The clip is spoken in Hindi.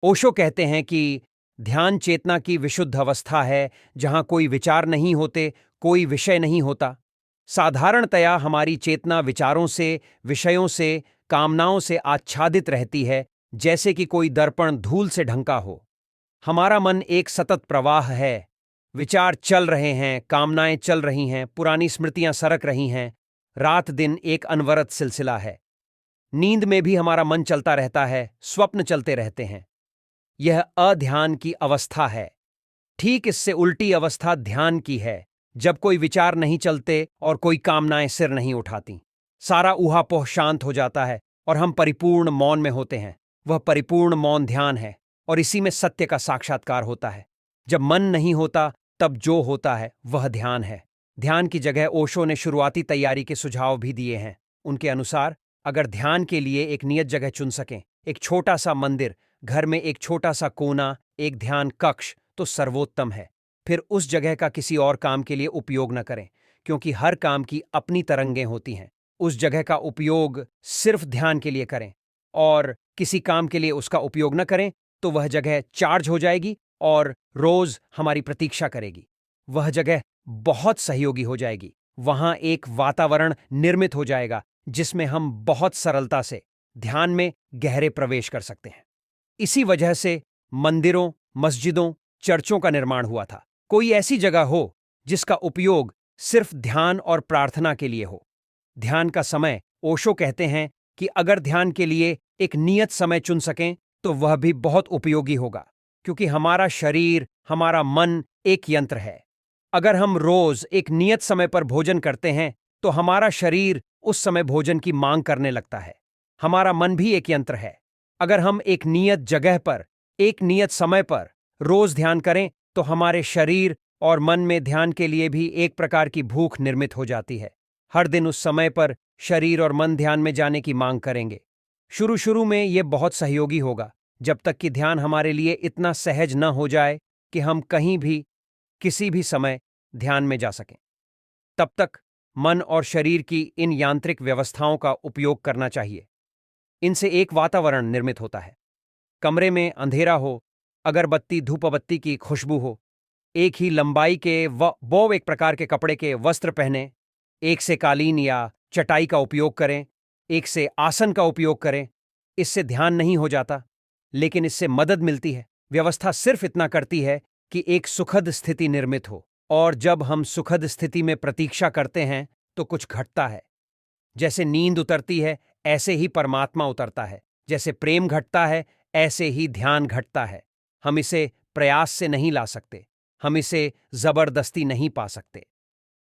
ओशो कहते हैं कि ध्यान चेतना की विशुद्ध अवस्था है, जहां कोई विचार नहीं होते, कोई विषय नहीं होता। साधारणतया हमारी चेतना विचारों से, विषयों से, कामनाओं से आच्छादित रहती है, जैसे कि कोई दर्पण धूल से ढंका हो। हमारा मन एक सतत प्रवाह है। विचार चल रहे हैं, कामनाएं चल रही हैं, पुरानी स्मृतियां सरक रही हैं। रात दिन एक अनवरत सिलसिला है। नींद में भी हमारा मन चलता रहता है, स्वप्न चलते रहते हैं। यह अध्यान की अवस्था है। ठीक इससे उल्टी अवस्था ध्यान की है, जब कोई विचार नहीं चलते और कोई कामनाएं सिर नहीं उठाती। सारा ऊहापोह शांत हो जाता है और हम परिपूर्ण मौन में होते हैं। वह परिपूर्ण मौन ध्यान है और इसी में सत्य का साक्षात्कार होता है। जब मन नहीं होता, तब जो होता है वह ध्यान है। ध्यान की जगह ओशो ने शुरुआती तैयारी के सुझाव भी दिए हैं। उनके अनुसार अगर ध्यान के लिए एक नियत जगह चुन सकें, एक छोटा सा मंदिर, घर में एक छोटा सा कोना, एक ध्यान कक्ष, तो सर्वोत्तम है। फिर उस जगह का किसी और काम के लिए उपयोग न करें, क्योंकि हर काम की अपनी तरंगें होती हैं। उस जगह का उपयोग सिर्फ ध्यान के लिए करें और किसी काम के लिए उसका उपयोग न करें, तो वह जगह चार्ज हो जाएगी और रोज हमारी प्रतीक्षा करेगी। वह जगह बहुत सहयोगी हो जाएगी। वहां एक वातावरण निर्मित हो जाएगा जिसमें हम बहुत सरलता से ध्यान में गहरे प्रवेश कर सकते हैं। इसी वजह से मंदिरों, मस्जिदों, चर्चों का निर्माण हुआ था। कोई ऐसी जगह हो जिसका उपयोग सिर्फ ध्यान और प्रार्थना के लिए हो। ध्यान का समय, ओशो कहते हैं कि अगर ध्यान के लिए एक नियत समय चुन सकें तो वह भी बहुत उपयोगी होगा, क्योंकि हमारा शरीर, हमारा मन एक यंत्र है। अगर हम रोज एक नियत समय पर भोजन करते हैं तो हमारा शरीर उस समय भोजन की मांग करने लगता है। हमारा मन भी एक यंत्र है। अगर हम एक नियत जगह पर, एक नियत समय पर रोज ध्यान करें तो हमारे शरीर और मन में ध्यान के लिए भी एक प्रकार की भूख निर्मित हो जाती है। हर दिन उस समय पर शरीर और मन ध्यान में जाने की मांग करेंगे। शुरू शुरू में यह बहुत सहयोगी होगा, जब तक कि ध्यान हमारे लिए इतना सहज न हो जाए कि हम कहीं भी, किसी भी समय ध्यान में जा सकें। तब तक मन और शरीर की इन यांत्रिक व्यवस्थाओं का उपयोग करना चाहिए। इनसे एक वातावरण निर्मित होता है। कमरे में अंधेरा हो, अगरबत्ती धूपबत्ती की खुशबू हो, एक ही लंबाई के वो एक प्रकार के कपड़े के वस्त्र पहने, एक से कालीन या चटाई का उपयोग करें, एक से आसन का उपयोग करें। इससे ध्यान नहीं हो जाता, लेकिन इससे मदद मिलती है। व्यवस्था सिर्फ इतना करती है कि एक सुखद स्थिति निर्मित हो, और जब हम सुखद स्थिति में प्रतीक्षा करते हैं तो कुछ घटता है। जैसे नींद उतरती है, ऐसे ही परमात्मा उतरता है। जैसे प्रेम घटता है, ऐसे ही ध्यान घटता है। हम इसे प्रयास से नहीं ला सकते, हम इसे जबरदस्ती नहीं पा सकते।